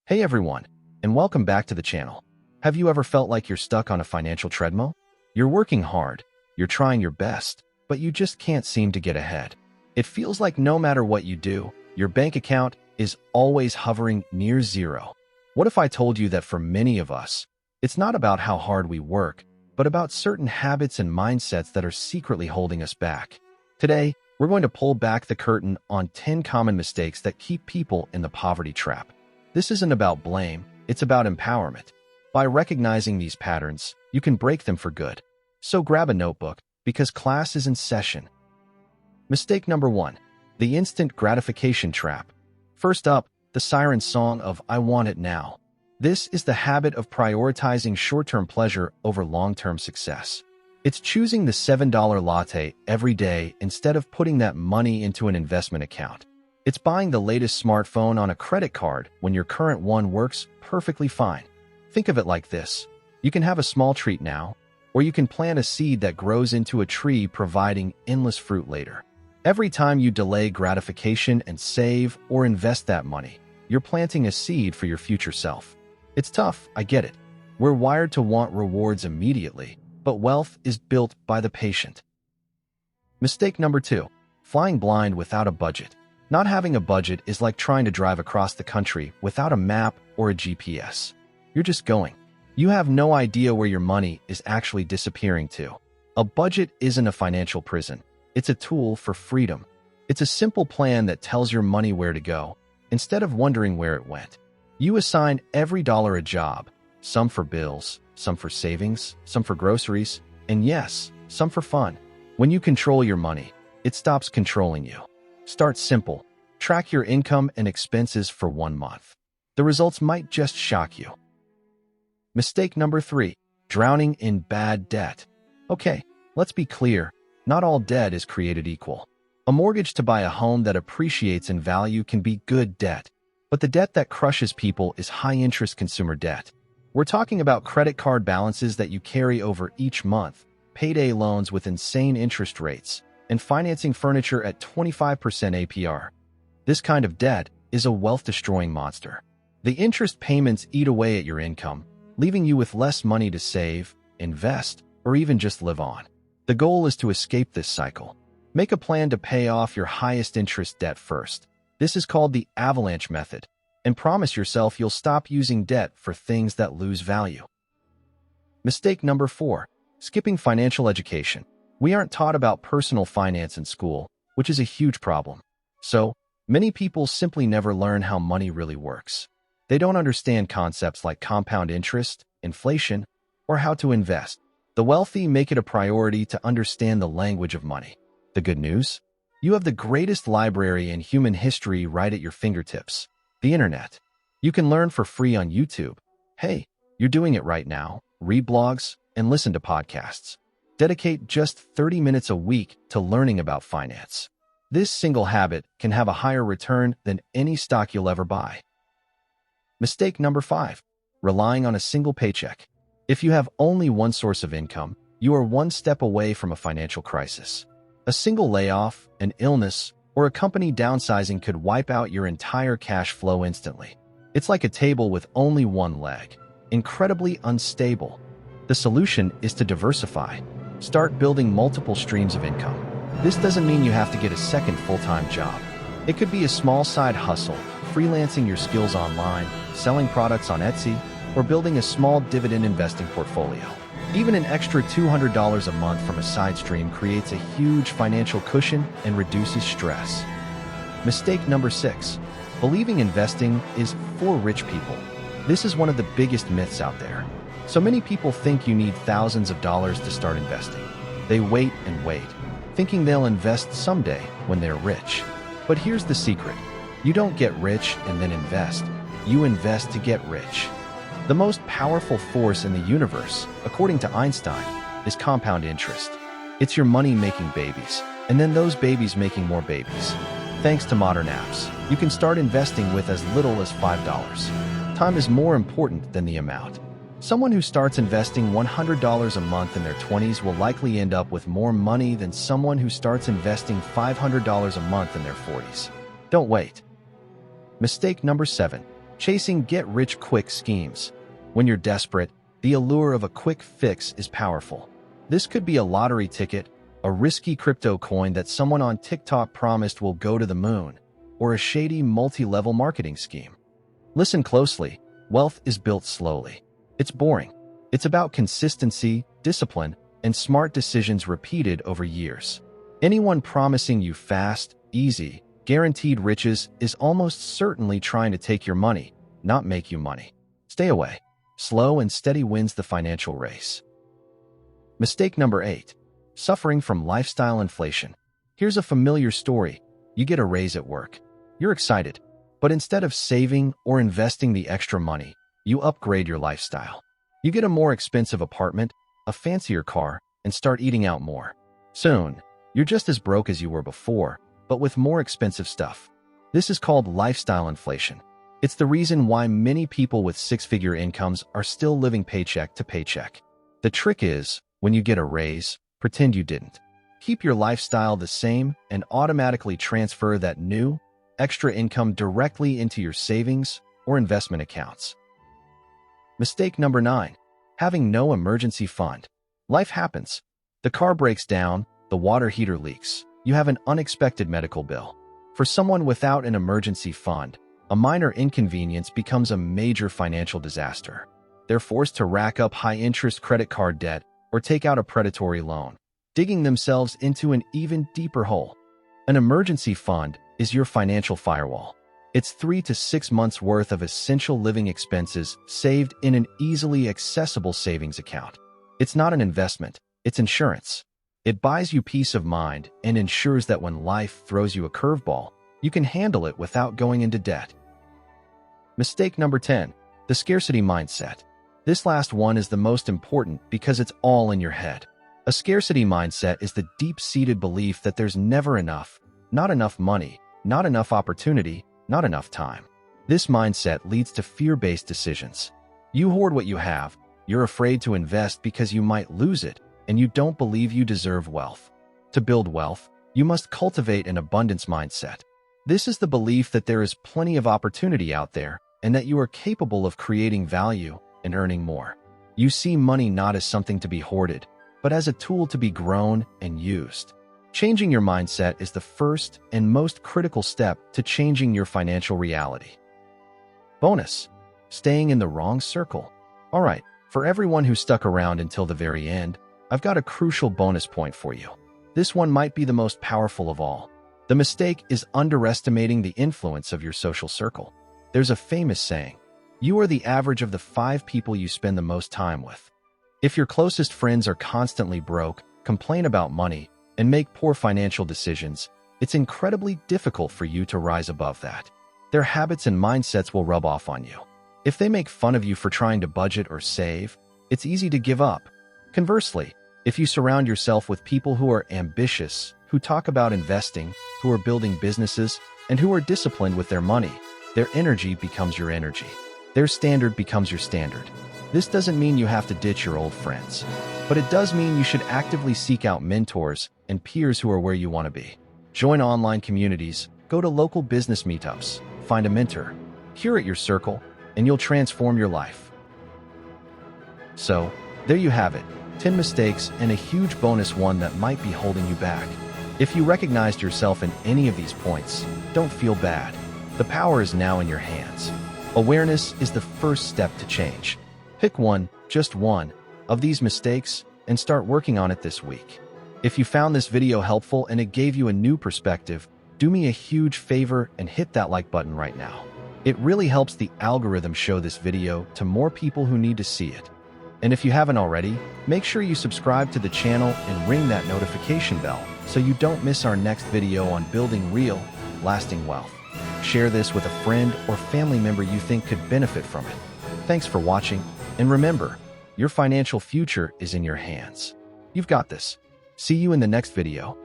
Hey everyone, and welcome back to the channel. Have you ever felt like you're stuck on a financial treadmill? You're working hard, you're trying your best, but you just can't seem to get ahead. It feels like no matter what you do, your bank account is always hovering near zero. What if I told you that for many of us, it's not about how hard we work, but about certain habits and mindsets that are secretly holding us back? Today, we're going to pull back the curtain on 10 common mistakes that keep people in the poverty trap. This isn't about blame, it's about empowerment. By recognizing these patterns, you can break them for good. So grab a notebook, because class is in session. Mistake number 1. The instant gratification trap. First up, the siren song of "I want it now." This is the habit of prioritizing short-term pleasure over long-term success. It's choosing the $7 latte every day instead of putting that money into an investment account. It's buying the latest smartphone on a credit card when your current one works perfectly fine. Think of it like this. You can have a small treat now, or you can plant a seed that grows into a tree providing endless fruit later. Every time you delay gratification and save or invest that money, you're planting a seed for your future self. It's tough, I get it. We're wired to want rewards immediately, but wealth is built by the patient. Mistake number 2. Flying blind without a budget. Not having a budget is like trying to drive across the country without a map or a GPS. You're just going. You have no idea where your money is actually disappearing to. A budget isn't a financial prison. It's a tool for freedom. It's a simple plan that tells your money where to go, instead of wondering where it went. You assign every dollar a job, some for bills, some for savings, some for groceries, and yes, some for fun. When you control your money, it stops controlling you. Start simple. Track your income and expenses for 1 month. The results might just shock you. Mistake number 3. Drowning in bad debt. Okay, let's be clear. Not all debt is created equal. A mortgage to buy a home that appreciates in value can be good debt, but the debt that crushes people is high-interest consumer debt. We're talking about credit card balances that you carry over each month, payday loans with insane interest rates, and financing furniture at 25% APR. This kind of debt is a wealth-destroying monster. The interest payments eat away at your income, leaving you with less money to save, invest, or even just live on. The goal is to escape this cycle. Make a plan to pay off your highest interest debt first. This is called the avalanche method, and promise yourself you'll stop using debt for things that lose value. Mistake number 4. Skipping financial education. We aren't taught about personal finance in school, which is a huge problem. So, many people simply never learn how money really works. They don't understand concepts like compound interest, inflation, or how to invest. The wealthy make it a priority to understand the language of money. The good news? You have the greatest library in human history right at your fingertips, the internet. You can learn for free on YouTube. Hey, you're doing it right now. Read blogs and listen to podcasts. Dedicate just 30 minutes a week to learning about finance. This single habit can have a higher return than any stock you'll ever buy. Mistake number 5. Relying on a single paycheck. If you have only one source of income, you are one step away from a financial crisis. A single layoff, an illness, or a company downsizing could wipe out your entire cash flow instantly. It's like a table with only one leg, incredibly unstable. The solution is to diversify. Start building multiple streams of income. This doesn't mean you have to get a second full-time job. It could be a small side hustle, freelancing your skills online, selling products on Etsy, or building a small dividend investing portfolio. Even an extra $200 a month from a side stream creates a huge financial cushion and reduces stress. Mistake number 6. Believing investing is for rich people. This is one of the biggest myths out there. So many people think you need thousands of dollars to start investing. They wait and wait, thinking they'll invest someday when they're rich. But here's the secret. You don't get rich and then invest. You invest to get rich. The most powerful force in the universe, according to Einstein, is compound interest. It's your money making babies, and then those babies making more babies. Thanks to modern apps, you can start investing with as little as $5. Time is more important than the amount. Someone who starts investing $100 a month in their 20s will likely end up with more money than someone who starts investing $500 a month in their 40s. Don't wait. Mistake number 7. chasing get-rich-quick schemes. When you're desperate, the allure of a quick fix is powerful. This could be a lottery ticket, a risky crypto coin that someone on TikTok promised will go to the moon, or a shady multi-level marketing scheme. Listen closely. Wealth is built slowly. It's boring. It's about consistency, discipline, and smart decisions repeated over years. Anyone promising you fast, easy, guaranteed riches is almost certainly trying to take your money, not make you money. Stay away. Slow and steady wins the financial race. Mistake number 8. Suffering from lifestyle inflation. Here's a familiar story. You get a raise at work. You're excited, but instead of saving or investing the extra money, you upgrade your lifestyle. You get a more expensive apartment, a fancier car, and start eating out more. Soon, you're just as broke as you were before, but with more expensive stuff. This is called lifestyle inflation. It's the reason why many people with six-figure incomes are still living paycheck to paycheck. The trick is, when you get a raise, pretend you didn't. Keep your lifestyle the same and automatically transfer that new, extra income directly into your savings or investment accounts. Mistake number 9. Having no emergency fund. Life happens. The car breaks down, the water heater leaks, you have an unexpected medical bill. For someone without an emergency fund, a minor inconvenience becomes a major financial disaster. They're forced to rack up high-interest credit card debt or take out a predatory loan, digging themselves into an even deeper hole. An emergency fund is your financial firewall. It's 3 to 6 months' worth of essential living expenses saved in an easily accessible savings account. It's not an investment, it's insurance. It buys you peace of mind and ensures that when life throws you a curveball, you can handle it without going into debt. Mistake number 10. The scarcity mindset. This last one is the most important because it's all in your head. A scarcity mindset is the deep-seated belief that there's never enough, not enough money, not enough opportunity, not enough time. This mindset leads to fear-based decisions. You hoard what you have, you're afraid to invest because you might lose it, and you don't believe you deserve wealth. To build wealth, you must cultivate an abundance mindset. This is the belief that there is plenty of opportunity out there and that you are capable of creating value and earning more. You see money not as something to be hoarded, but as a tool to be grown and used. Changing your mindset is the first and most critical step to changing your financial reality. Bonus: staying in the wrong circle. All right, for everyone who stuck around until the very end, I've got a crucial bonus point for you. This one might be the most powerful of all. The mistake is underestimating the influence of your social circle. There's a famous saying, you are the average of the 5 people you spend the most time with. If your closest friends are constantly broke, complain about money, and make poor financial decisions, it's incredibly difficult for you to rise above that. Their habits and mindsets will rub off on you. If they make fun of you for trying to budget or save, it's easy to give up. Conversely, if you surround yourself with people who are ambitious, who talk about investing, who are building businesses, and who are disciplined with their money, their energy becomes your energy. Their standard becomes your standard. This doesn't mean you have to ditch your old friends, but it does mean you should actively seek out mentors and peers who are where you want to be. Join online communities, go to local business meetups, find a mentor, curate your circle, and you'll transform your life. So, there you have it, 10 mistakes and a huge bonus one that might be holding you back. If you recognized yourself in any of these points, don't feel bad. The power is now in your hands. Awareness is the first step to change. Pick one, just one, of these mistakes and start working on it this week. If you found this video helpful and it gave you a new perspective, do me a huge favor and hit that like button right now. It really helps the algorithm show this video to more people who need to see it. And if you haven't already, make sure you subscribe to the channel and ring that notification bell so you don't miss our next video on building real, lasting wealth. Share this with a friend or family member you think could benefit from it. Thanks for watching, and remember, your financial future is in your hands. You've got this. See you in the next video.